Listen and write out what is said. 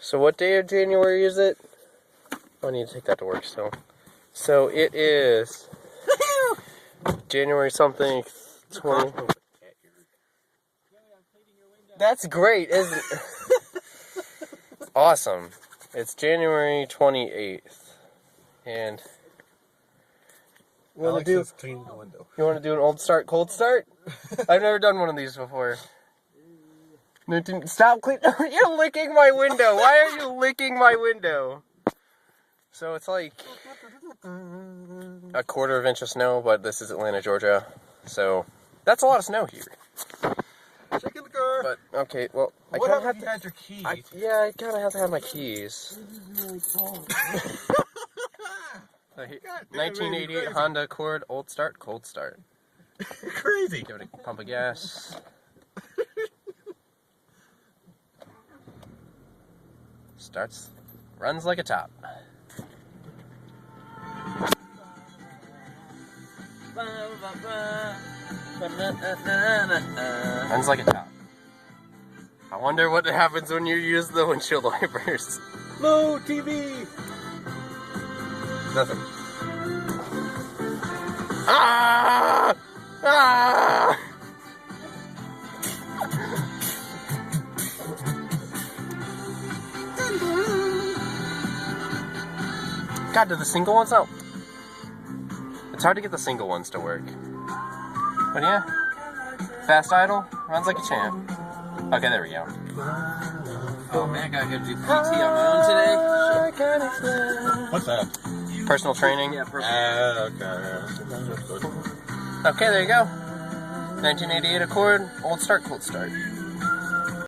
So what day of January is it? Oh, I need to take that to work still. So it is January something 20. That's great, isn't it? Awesome. It's January 28th. And you want to clean the window. You want to do an old start, cold start? I've never done one of these before. Stop clean. You're licking my window. Why are you licking my window? So it's like a quarter inch of snow, but this is Atlanta, Georgia. So that's a lot of snow here. Check in the car. But okay, well, I what kind of have have you to. had your keys? I kind of have to have my keys. 1988 Honda Accord, old start, cold start. Crazy. Give it a pump of gas. Starts, runs like a top. Runs like a top. I wonder what happens when you use the windshield wipers. Low TV. Nothing. Ah! Ah! God, do the single ones out? It's hard to get the single ones to work. But yeah, fast idle, runs like a champ. Okay, there we go. Oh man, I gotta do PT on my own today. What's that? Personal training. Yeah, perfect. Okay. Okay, there you go. 1988 Accord, old start, cold start.